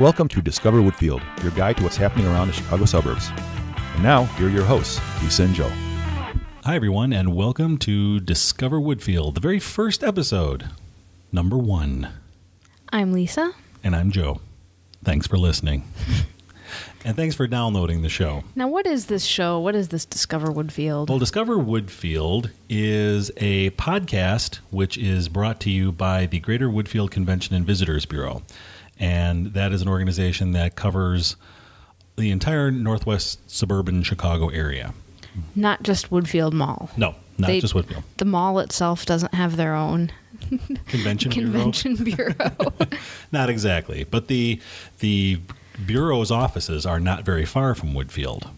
Welcome to Discover Woodfield, your guide to what's happening around the Chicago suburbs. And now, here are your hosts, Lisa and Joe. Hi, everyone, and welcome to Discover Woodfield, the very first episode, number 1. I'm Lisa. And I'm Joe. Thanks for listening. And thanks for downloading the show. Now, what is this show? What is this Discover Woodfield? Well, Discover Woodfield is a podcast which is brought to you by the Greater Woodfield Convention and Visitors Bureau. And that is an organization that covers the entire Northwest Suburban Chicago area. Not just Woodfield Mall. No, not just Woodfield. The mall itself doesn't have their own Convention Bureau. Not exactly. But the Bureau's offices are not very far from Woodfield.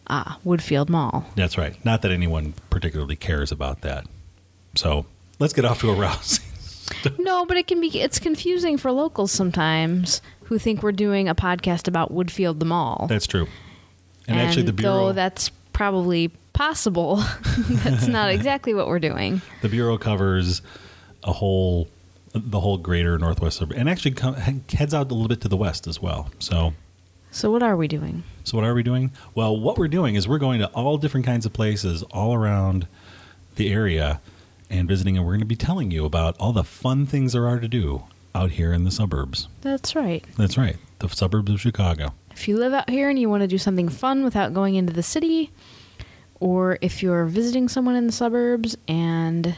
Ah, Woodfield Mall. That's right. Not that anyone particularly cares about that. So let's get off to a rousing. No, but it's confusing for locals sometimes who think we're doing a podcast about Woodfield the Mall. That's true. And actually the Bureau... though that's probably possible, that's not exactly what we're doing. The Bureau covers the whole greater Northwest Suburb, and actually heads out a little bit to the west as well. So what are we doing? Well, what we're doing is we're going to all different kinds of places all around the area and visiting, and we're going to be telling you about all the fun things there are to do out here in the suburbs. That's right. That's right. The suburbs of Chicago. If you live out here and you want to do something fun without going into the city, or if you're visiting someone in the suburbs and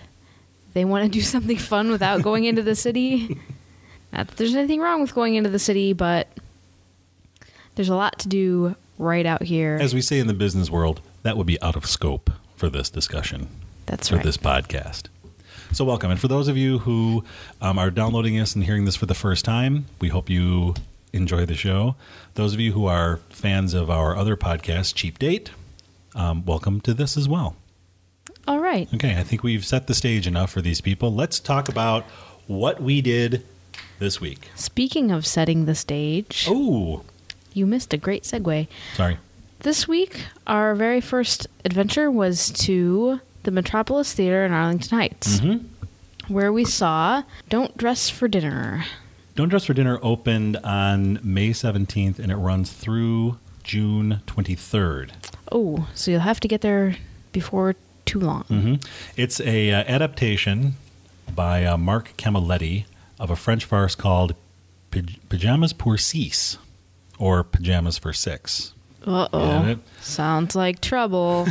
they want to do something fun without going into the city, not that there's anything wrong with going into the city, but there's a lot to do right out here. As we say in the business world, that would be out of scope for this discussion. That's right. For this podcast. So welcome. And for those of you who are downloading this and hearing this for the first time, we hope you enjoy the show. Those of you who are fans of our other podcast, Cheap Date, welcome to this as well. All right. Okay, I think we've set the stage enough for these people. Let's talk about what we did this week. Speaking of setting the stage. Oh. You missed a great segue. Sorry. This week, our very first adventure was to the Metropolis Theater in Arlington Heights, where we saw Don't Dress for Dinner. Don't Dress for Dinner opened on May 17th, and it runs through June 23rd. Oh, so you'll have to get there before too long. Mm-hmm. It's a adaptation by Marc Camilletti of a French farce called Pajamas pour six, or Pajamas for Six. Uh-oh. Sounds like trouble.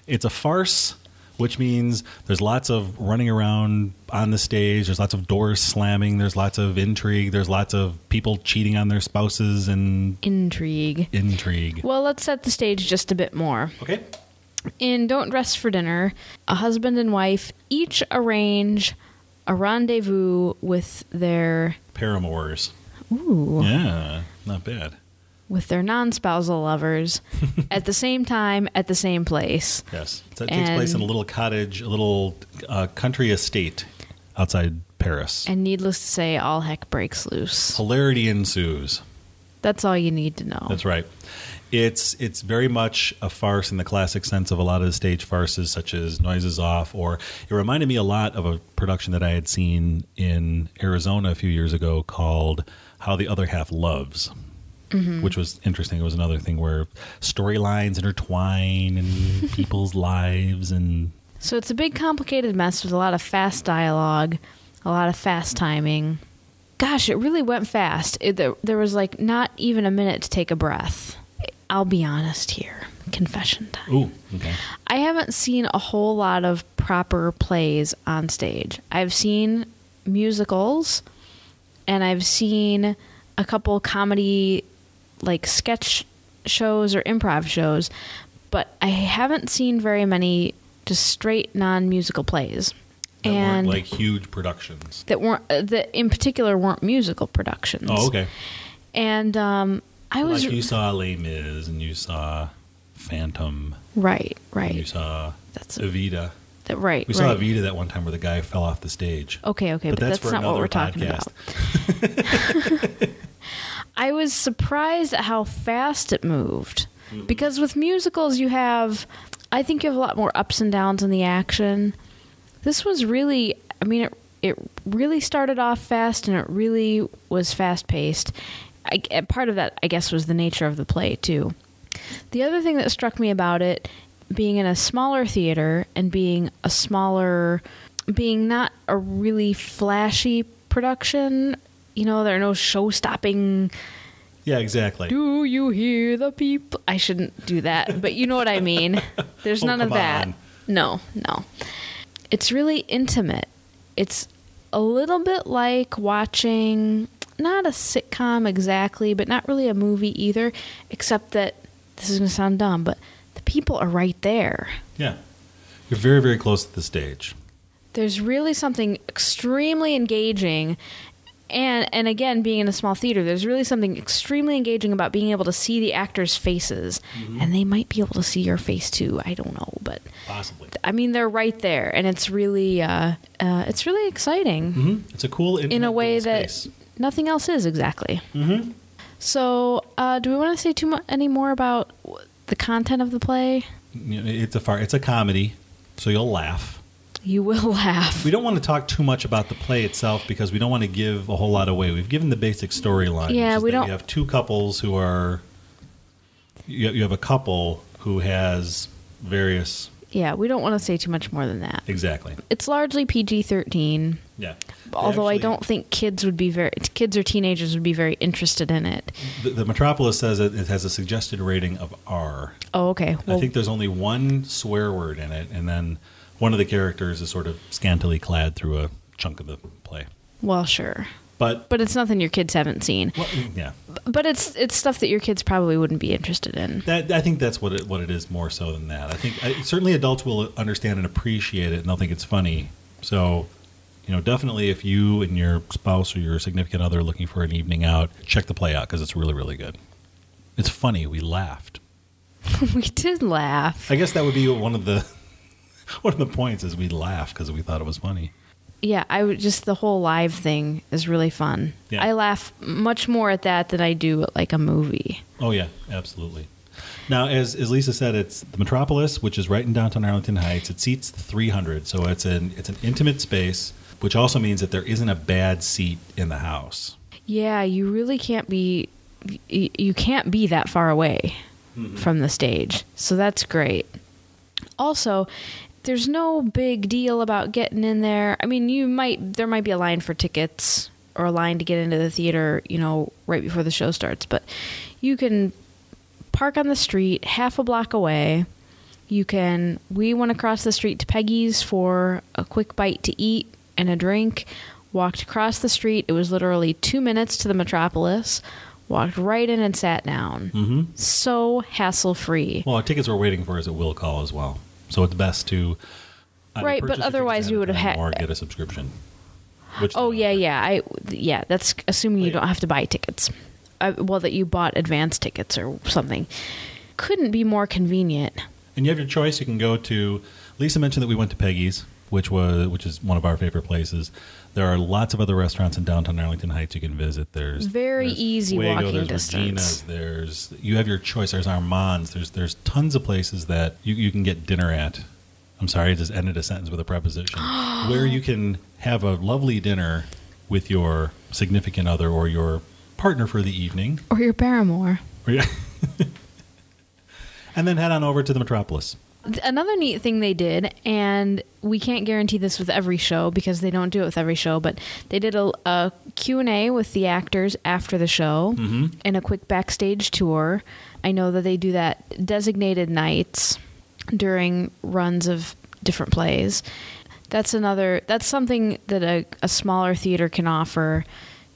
It's a farce, which means there's lots of running around on the stage. There's lots of doors slamming. There's lots of intrigue. There's lots of people cheating on their spouses and... Intrigue. Well, let's set the stage just a bit more. Okay. In Don't Dress for Dinner, a husband and wife each arrange a rendezvous with their... paramours. Ooh. Yeah, not bad. With their non-spousal lovers at the same time, at the same place. Yes. So it takes place in a little cottage, a little country estate outside Paris. And needless to say, all heck breaks loose. Hilarity ensues. That's all you need to know. That's right. It's very much a farce in the classic sense of a lot of the stage farces, such as Noises Off, or it reminded me a lot of a production that I had seen in Arizona a few years ago called How the Other Half Loves. Which was interesting. It was another thing where storylines intertwine and people's lives. And so it's a big, complicated mess with a lot of fast dialogue, a lot of fast timing. Gosh, it really went fast. There was like not even a minute to take a breath. I'll be honest here. Confession time. Ooh, okay. I haven't seen a whole lot of proper plays on stage. I've seen musicals, and I've seen a couple comedy like sketch shows or improv shows, but I haven't seen very many just straight non-musical plays. That weren't like huge productions. That in particular weren't musical productions. Oh, okay. And I was... Like you saw Les Mis and you saw Phantom. Right. And you saw Evita. Right. We saw Evita that one time where the guy fell off the stage. Okay, but that's not what we're talking about. I was surprised at how fast it moved. Because with musicals, I think you have a lot more ups and downs in the action. This was really, it really started off fast, and it really was fast-paced. Part of that, I guess, was the nature of the play, too. The other thing that struck me about it, being in a smaller theater and being not a really flashy production, there are no show-stopping... Yeah, exactly. Do you hear the people? I shouldn't do that, but you know what I mean. There's none of that. On. No. It's really intimate. It's a little bit like watching, not a sitcom exactly, but not really a movie either, except that, this is going to sound dumb, but the people are right there. Yeah. You're very, very close to the stage. There's really something extremely engaging. And again, being in a small theater, there's really something extremely engaging about being able to see the actors' faces. Mm-hmm. And they might be able to see your face, too. I don't know, but... Possibly. I mean, they're right there, and it's really exciting. Mm-hmm. It's a cool, in a way that space. Nothing else is, exactly. Mm-hmm. So, do we want to say any more about the content of the play? It's a comedy, so you'll laugh. You will laugh. We don't want to talk too much about the play itself because we don't want to give a whole lot away. We've given the basic storyline. Yeah, we don't. You have two couples who are... You have a couple who has various... Yeah, we don't want to say too much more than that. Exactly. It's largely PG-13. Yeah. Although I don't think kids or teenagers would be very interested in it. The Metropolis says it has a suggested rating of R. Oh, okay. Well, I think there's only one swear word in it, and then one of the characters is sort of scantily clad through a chunk of the play. Well, sure. But it's nothing your kids haven't seen. Well, yeah. But it's stuff that your kids probably wouldn't be interested in. I think that's what it is more so than that. I think certainly adults will understand and appreciate it, and they'll think it's funny. So, definitely if you and your spouse or your significant other are looking for an evening out, check the play out because it's really, really good. It's funny. We laughed. We did laugh. I guess that would be one of the points is we laughed because we thought it was funny. Yeah, the whole live thing is really fun. Yeah. I laugh much more at that than I do at like a movie. Oh yeah, absolutely. Now, as Lisa said, it's the Metropolis, which is right in downtown Arlington Heights. It seats 300, so it's an intimate space, which also means that there isn't a bad seat in the house. Yeah, you really can't be. You can't be that far away from the stage, so that's great. Also, there's no big deal about getting in there. I mean, there might be a line for tickets or a line to get into the theater, right before the show starts. But you can park on the street half a block away. We went across the street to Peggy's for a quick bite to eat and a drink. Walked across the street. It was literally 2 minutes to the Metropolis. Walked right in and sat down. Mm-hmm. So hassle-free. Well, our tickets we're waiting for is at will call as well. So it's best to right, but otherwise we would have had or get a subscription. Yeah. That's assuming you don't have to buy tickets. That you bought advance tickets or something. Couldn't be more convenient. And you have your choice. You can go to. Lisa mentioned that we went to Peggy's, which is one of our favorite places. There are lots of other restaurants in downtown Arlington Heights you can visit. There's easy Fuego, walking there's distance. Regina's, you have your choice. There's Armand's. There's tons of places that you can get dinner at. I'm sorry, I just ended a sentence with a preposition. Where you can have a lovely dinner with your significant other or your partner for the evening. Or your paramour. And then head on over to the Metropolis. Another neat thing they did, and we can't guarantee this with every show because they don't do it with every show, but they did a Q&A with the actors after the show and a quick backstage tour. I know that they do that designated nights during runs of different plays. That's something that a smaller theater can offer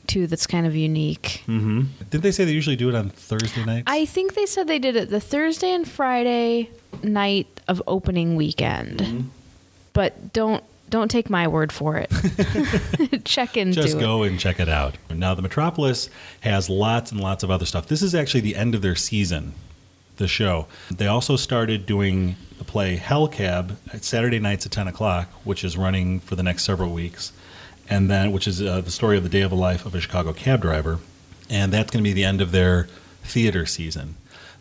too that's kind of unique. Mm-hmm. Didn't they say they usually do it on Thursday nights? I think they said they did it the Thursday and Friday night of opening weekend. Mm-hmm. But don't take my word for it. Check into it. Just go and check it out. Now, the Metropolis has lots and lots of other stuff. This is actually the end of their season, the show. They also started doing the play Hell Cab at Saturday nights at 10 o'clock, which is running for the next several weeks. And then, which is the story of the day of the life of a Chicago cab driver. And that's going to be the end of their theater season.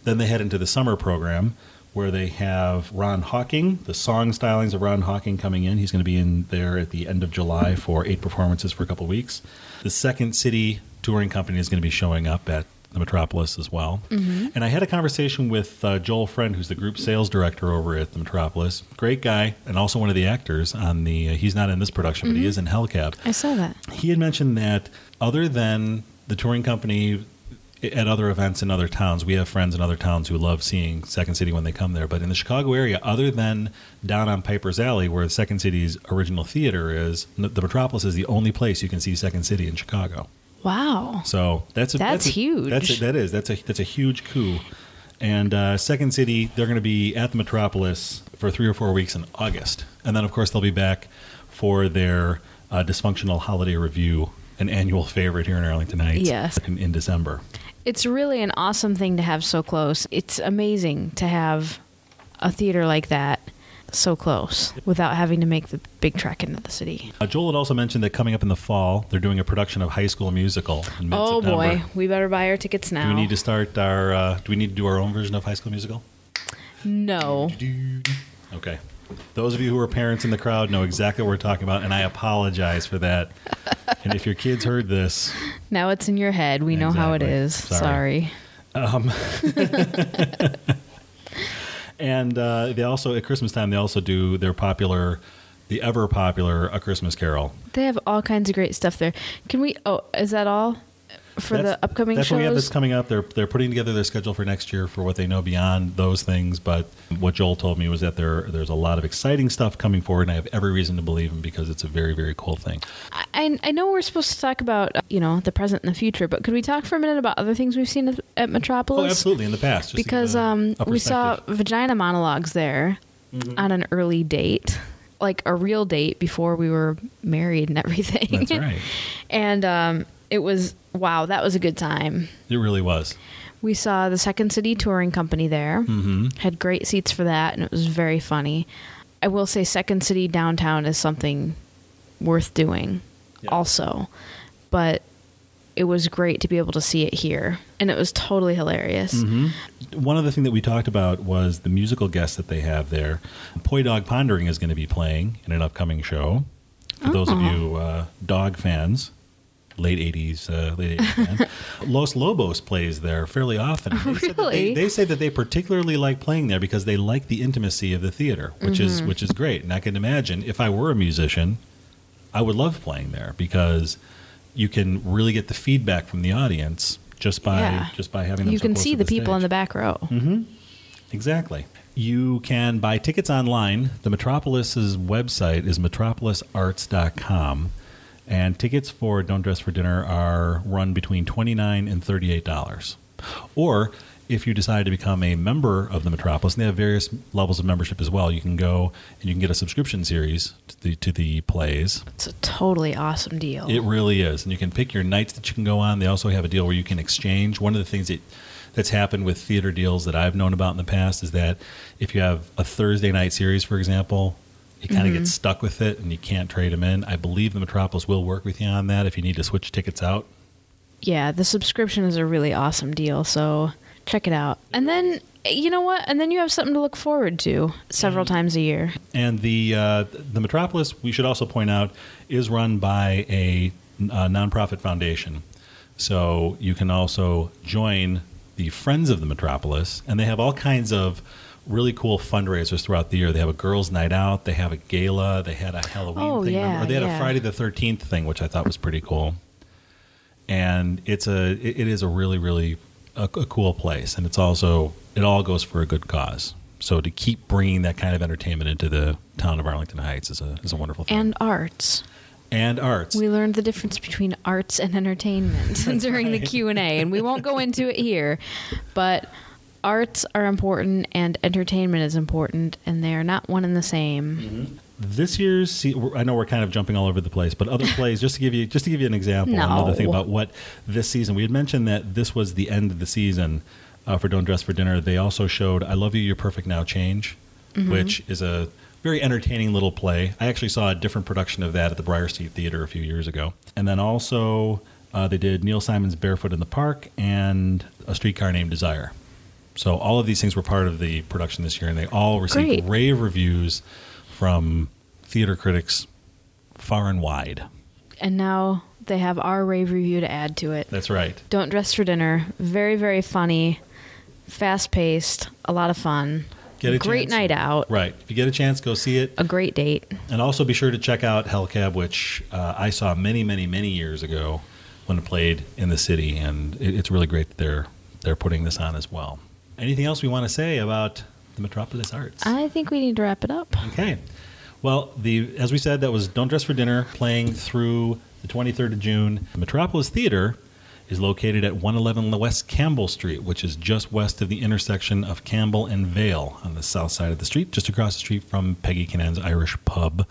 Then they head into the summer program, where they have Ron Hawking, the song stylings of Ron Hawking coming in. He's going to be in there at the end of July for 8 performances for a couple weeks. The Second City touring company is going to be showing up at the Metropolis as well. Mm-hmm. And I had a conversation with Joel Friend, who's the group sales director over at the Metropolis. Great guy, and also one of the actors on the, he's not in this production, but he is in Hellcab. I saw that. He had mentioned that other than the touring company at other events in other towns, we have friends in other towns who love seeing Second City when they come there. But in the Chicago area, other than down on Piper's Alley, where Second City's original theater is, the Metropolis is the only place you can see Second City in Chicago. Wow. So that's huge. That's a huge coup. And Second City, they're going to be at the Metropolis for 3 or 4 weeks in August. And then, of course, they'll be back for their Dysfunctional Holiday Review, an annual favorite here in Arlington Heights, yes, in December. It's really an awesome thing to have so close. It's amazing to have a theater like that so close without having to make the big trek into the city. Joel had also mentioned that coming up in the fall, they're doing a production of High School Musical in mid-September. Oh boy, we better buy our tickets now. Do we need to start our? Do we need to do our own version of High School Musical? No. Okay. Those of you who are parents in the crowd know exactly what we're talking about, and I apologize for that. And if your kids heard this, now it's in your head. We know how it is. Sorry. And they also, at Christmas time, they also do their popular, the ever popular A Christmas Carol. They have all kinds of great stuff there. Can we? Oh, is that all for the upcoming shows? That's what we have that's coming up. They're putting together their schedule for next year for what they know beyond those things. But what Joel told me was that there's a lot of exciting stuff coming forward, and I have every reason to believe him because it's a very, very cool thing. I know we're supposed to talk about the present and the future, but could we talk for a minute about other things we've seen at Metropolis? Oh, absolutely, in the past. Because we saw Vagina Monologues there on an early date, like a real date before we were married and everything. That's right. And it was, wow, that was a good time. It really was. We saw the Second City Touring Company there. Mm-hmm. Had great seats for that, and it was very funny. I will say Second City downtown is something worth doing also. But it was great to be able to see it here, and it was totally hilarious. Mm-hmm. One other thing that we talked about was the musical guests that they have there. Poi Dog Pondering is going to be playing in an upcoming show. For those of you dog fans. Late 80s fans. Los Lobos plays there fairly often. They say that they particularly like playing there because they like the intimacy of the theater, which is great. And I can imagine if I were a musician, I would love playing there because you can really get the feedback from the audience just by having them. You so can close see to the people stage. in the back row. Mm-hmm. Exactly. You can buy tickets online. The Metropolis's website is metropolisarts.com. And tickets for Don't Dress for Dinner are run between $29 and $38. Or if you decide to become a member of the Metropolis, and they have various levels of membership as well, you can go and you can get a subscription series to the plays. It's a totally awesome deal. It really is. And you can pick your nights that you can go on. They also have a deal where you can exchange. One of the things that's happened with theater deals that I've known about in the past is that if you have a Thursday night series, for example, you kind of get stuck with it and you can't trade them in. I believe the Metropolis will work with you on that if you need to switch tickets out. Yeah, the subscription is a really awesome deal, so check it out. And then, you know what? And then you have something to look forward to several times a year. And the Metropolis, we should also point out, is run by a nonprofit foundation. So you can also join the Friends of the Metropolis, and they have all kinds of really cool fundraisers throughout the year. They have a girls' night out. They have a gala. They had a Halloween thing. Or they had a Friday the 13th thing, which I thought was pretty cool. And it is a really, really a cool place. And it all goes for a good cause. So to keep bringing that kind of entertainment into the town of Arlington Heights is a wonderful thing. And arts. We learned the difference between arts and entertainment during the Q&A. And we won't go into it here. But arts are important and entertainment is important, and they are not one and the same. Mm-hmm. This year's, I know we're kind of jumping all over the place, but other plays, just to give you an example, another thing about what this season, we had mentioned that this was the end of the season for Don't Dress for Dinner. They also showed I Love You, You're Perfect Now, Change, which is a very entertaining little play. I actually saw a different production of that at the Briar Street Theater a few years ago. And then also they did Neil Simon's Barefoot in the Park and A Streetcar Named Desire. So all of these things were part of the production this year, and they all received rave reviews from theater critics far and wide. And now they have our rave review to add to it. That's right. Don't Dress for Dinner. Very, very funny, fast-paced, a lot of fun. Great night out. Right. If you get a chance, go see it. A great date. And also be sure to check out Hellcab, which I saw many, many, many years ago when it played in the city, and it's really great that they're putting this on as well. Anything else we want to say about the Metropolis Arts? I think we need to wrap it up. Okay. Well, as we said, that was Don't Dress for Dinner, playing through the 23rd of June. The Metropolis Theater is located at 111 West Campbell Street, which is just west of the intersection of Campbell and Vale on the south side of the street, just across the street from Peggy Cannan's Irish Pub.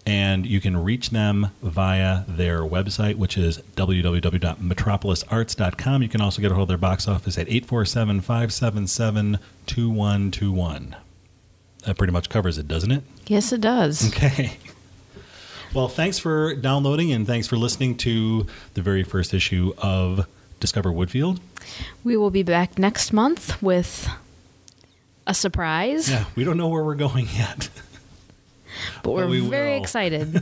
And you can reach them via their website, which is www.metropolisarts.com. You can also get a hold of their box office at 847-577-2121. That pretty much covers it, doesn't it? Yes, it does. Okay. Well, thanks for downloading, and thanks for listening to the very first issue of Discover Woodfield. We will be back next month with a surprise. Yeah, we don't know where we're going yet. But we're very excited.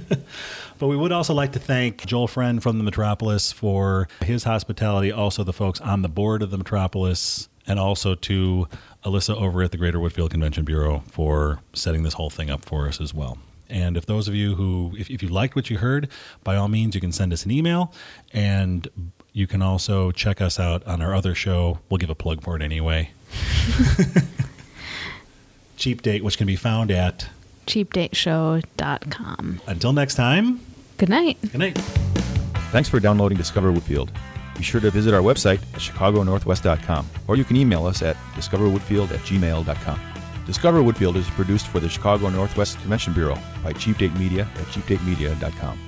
But we would also like to thank Joel Friend from the Metropolis for his hospitality, also the folks on the board of the Metropolis, and also to Alyssa over at the Greater Woodfield Convention Bureau for setting this whole thing up for us as well. And if those of you who, if you liked what you heard, by all means, you can send us an email, and you can also check us out on our other show. We'll give a plug for it anyway. Cheap Date, which can be found at cheapdateshow.com. Until next time. Good night. Good night. Thanks for downloading Discover Woodfield. Be sure to visit our website at chicagonorthwest.com, or you can email us at discoverwoodfield@gmail.com. Discover Woodfield is produced for the Chicago Northwest Convention Bureau by Cheap Date Media at cheapdatemedia.com.